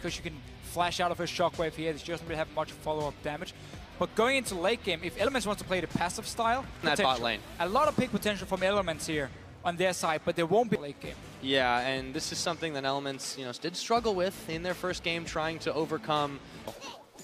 because you can flash out of her shockwave here. She doesn't really have much follow-up damage. But going into late game, if Elements wants to play the passive style, that bot lane. A lot of pick potential from Elements here on their side, but there won't be late game. Yeah, and this is something that Elements, did struggle with in their first game, trying to overcome.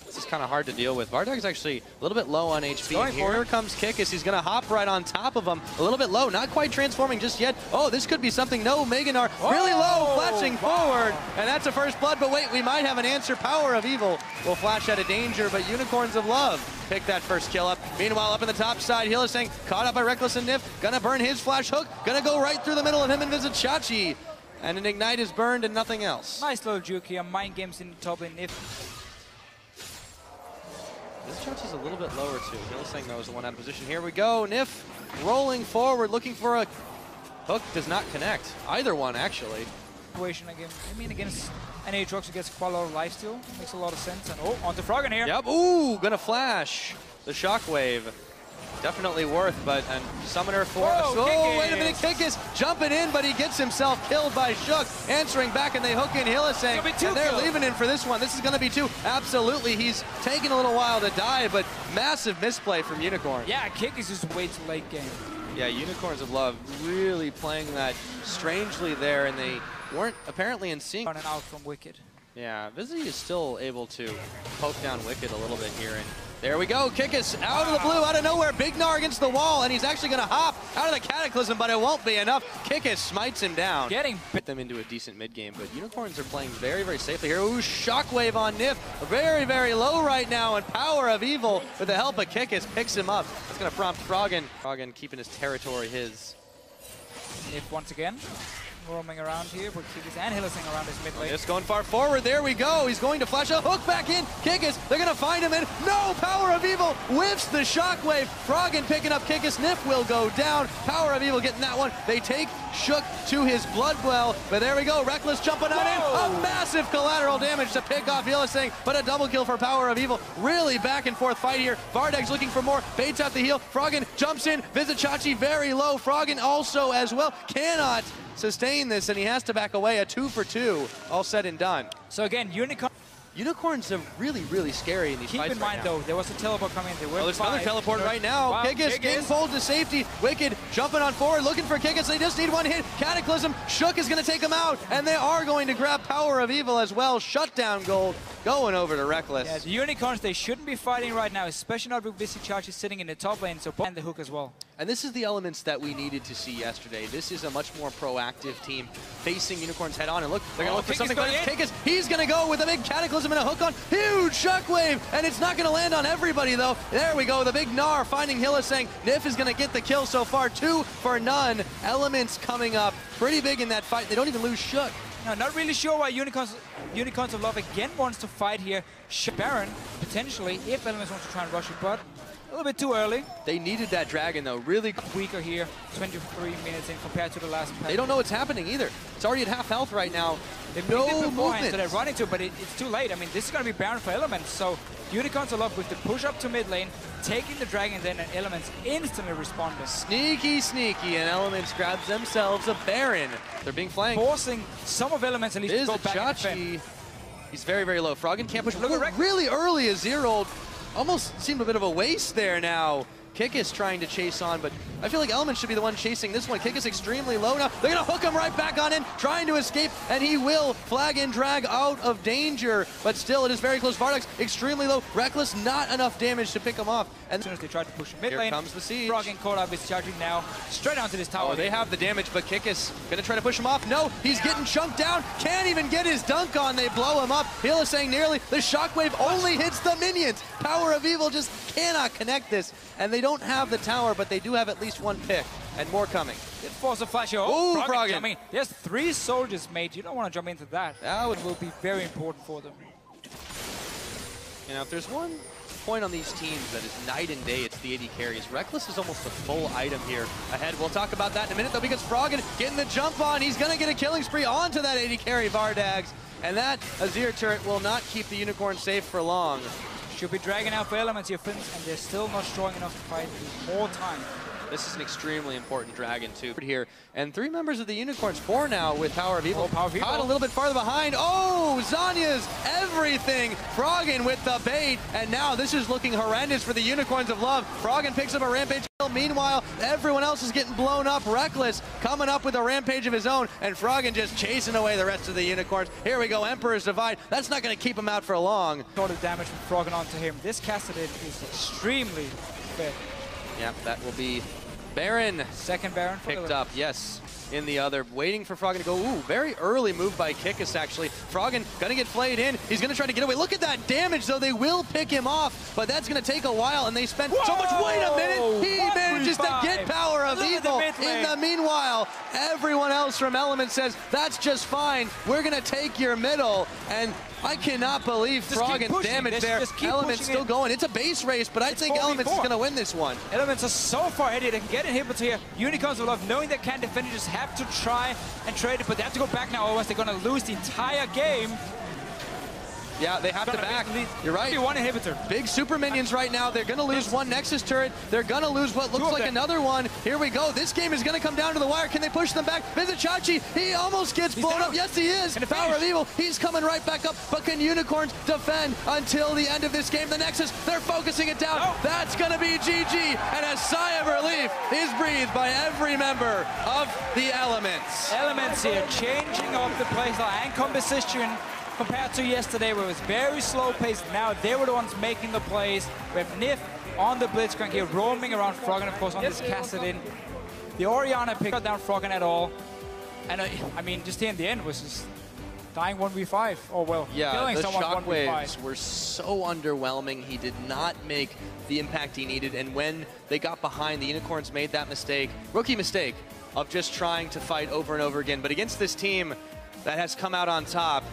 This is kind of hard to deal with. Vardag's actually a little bit low on HP. And here comes Kikis. He's going to hop right on top of him. A little bit low, not quite transforming just yet. Oh, this could be something. No, Meganar really low, flashing forward. And that's a first blood, but wait, we might have an answer. Power of Evil will flash out of danger, but Unicorns of Love pick that first kill up. Meanwhile, up in the top side, Hylissang caught up by Rekkles and Nif. Gonna burn his flash hook. Gonna go right through the middle of him and visit Chachi. And an Ignite is burned and nothing else. Nice little juke here. Mind games in the top lane. Nif. This Chachi's a little bit lower too. Hylissang knows the one out of position. Here we go. Nif rolling forward, looking for a hook. Does not connect. Either one, actually. Again, I mean, against an Aatrox who gets quite a lot of lifesteal. Makes a lot of sense. And onto Froggen here. Yep. Ooh, gonna flash the shockwave. Definitely worth, but and Summoner for. Oh, wait a minute, Kikis jumping in, but he gets himself killed by Shook. Answering back, and they hook in Hylissang, and they're leaving in for this one. This is going to be 2. Absolutely, he's taking a little while to die, but massive misplay from Unicorn. Yeah, Kikis is way too late game. Yeah, Unicorns of Love really playing that strangely there, and they weren't apparently in sync. Running out from Wicked. Yeah, Vizzy is still able to poke down Wicked a little bit here, and there we go. Kikis out of the blue, out of nowhere. Big Gnar against the wall, and he's actually going to hop out of the Cataclysm, but it won't be enough. Kikis smites him down. Put them into a decent mid game, but Unicorns are playing very, very safely here. Ooh, Shockwave on Nif. Very, very low right now, and Power of Evil, with the help of Kikis, picks him up. That's going to prompt Froggen. Froggen keeping his territory his. Nif once again. Roaming around here with Kikis and Hylissang around his mid lane. Just going far forward. There we go. He's going to flash a hook back in. Kikis, they're going to find him in. No! Power of Evil whiffs the shockwave. Froggen picking up Kikis. Nif will go down. Power of Evil getting that one. They take Shook to his blood well, but there we go. Rekkles jumping on in. A massive collateral damage to pick off Hylissang, but a double kill for Power of Evil. Really back and forth fight here. Vardag's looking for more. Baits out the heel. Froggen jumps in. Visit Chachi very low. Froggen also as well. Cannot sustain this, and he has to back away. A 2 for 2, all said and done. So again, Unicorns are really, really scary in these fights. Keep in mind, though, there was a teleport coming in. There's another teleport right now. Wow, Kikis getting pulled to safety. Wicked jumping on forward, looking for Kikis. They just need one hit. Cataclysm. Shook is going to take him out, and they are going to grab Power of Evil as well. Shutdown gold going over to Rekkles. Yeah, the Unicorns, they shouldn't be fighting right now, especially not with Vizzy Chachi sitting in the top lane, so and the hook as well. And this is the elements that we needed to see yesterday. This is a much more proactive team facing Unicorns head on. And look, they're going to look for something. Kikis, he's going to go with a big Cataclysm and a hook on. Huge shockwave, and it's not going to land on everybody, though. There we go. The big Gnar finding Hylissang. Nif is going to get the kill so far. 2 for none. Elements coming up pretty big in that fight. They don't even lose Shook. No, not really sure why Unicorns of Love again wants to fight here. Baron, potentially, if Elements wants to try and rush it, but a little bit too early. They needed that dragon, though. Really weaker here, 23 minutes in compared to the last pack. They don't know what's happening either. It's already at half health right now. They've no movement. So they're running to, but it's too late. I mean, this is going to be Baron for Elements. So Unicorns of Love with the push up to mid lane, taking the dragon, then and Elements instantly responding. Sneaky, sneaky, and Elements grabs themselves a Baron. They're being flanked. Forcing some of Elements at least to go back and defend. He's very, very low. Froggen can't push. Look at really early as 0. Almost seemed a bit of a waste there now. Kikis trying to chase on, but I feel like Elements should be the one chasing this one. Kikis extremely low now. They're going to hook him right back on in, trying to escape, and he will flag and drag out of danger, but still it is very close. Vardag's extremely low. Rekkles, not enough damage to pick him off. And as soon as they tried to push him mid lane, here comes the siege. Froggen caught up with charging now, straight onto this tower. Oh, they have the damage, but Kikis going to try to push him off. No, he's getting chunked down. Can't even get his dunk on. They blow him up. Hylissang nearly. The shockwave only hits the minions. Power of Evil just cannot connect this, and they don't have the tower, but they do have at least one pick, and more coming. It force a flash. Oh, Froggen. There's 3 soldiers, mate. You don't want to jump into that. That will be very important for them. You know, if there's one point on these teams that is night and day, it's the AD carries. Rekkles is almost a full item here ahead. We'll talk about that in a minute, though, because Froggen getting the jump on. He's going to get a killing spree onto that AD carry, Vardags, and that Azir turret will not keep the Unicorn safe for long. Should be dragging out for Elements here, Finns, and they're still not strong enough to fight. More time. This is an extremely important dragon, too, here. And 3 members of the Unicorns, 4 now with Power of Evil. Oh, Power of Evil. Caught a little bit farther behind. Oh, Zanya's everything. Froggen with the bait. And now this is looking horrendous for the Unicorns of Love. Froggen picks up a Rampage kill. Meanwhile, everyone else is getting blown up. Reckless coming up with a Rampage of his own. And Froggen just chasing away the rest of the Unicorns. Here we go, Emperor's Divide. That's not going to keep him out for long. Sort of damage from Froggen onto him. This Kassadin is extremely fit. Yeah, that will be Baron. Second Baron picked up, yes, in the other. Waiting for Froggen to go. Ooh, very early move by Kikis, actually. Froggen gonna get flayed in. He's gonna try to get away. Look at that damage, though. They will pick him off, but that's gonna take a while, and they spend so much. Wait a minute! He manages to get Power of Evil. In the meanwhile, everyone else from Element says, that's just fine. We're gonna take your middle, and I cannot believe Froggen's damage there. Element's still going. It's a base race, but I think Element's is going to win this one. Elements are so far ahead. They can get inhibitors here. Unicorns of Love, knowing they can't defend it, just have to try and trade it, but they have to go back now, otherwise they're going to lose the entire game. Yeah, they have to back. You're right. One inhibitor. Big super minions right now. They're going to lose one Nexus turret. They're going to lose what looks like another one. Here we go. This game is going to come down to the wire. Can they push them back? Vizichachi, he almost gets blown up. Yes, he is. Power of Evil, he's coming right back up. But can Unicorns defend until the end of this game? The Nexus, they're focusing it down. Oh. That's going to be GG. And a sigh of relief is breathed by every member of the Elements. Elements here, changing up the playstyle and composition compared to yesterday, where it was very slow paced. Now they were the ones making the plays. We have Nif on the Blitzcrank here, roaming around Froggen, of course, on this Kassadin. The Orianna picked down Froggen at all. And I mean, just here in the end was just dying 1v5. Oh, well, killing someone 1v5. Shockwaves were so underwhelming. He did not make the impact he needed. And when they got behind, the Unicorns made that mistake, rookie mistake, of just trying to fight over and over again. But against this team that has come out on top,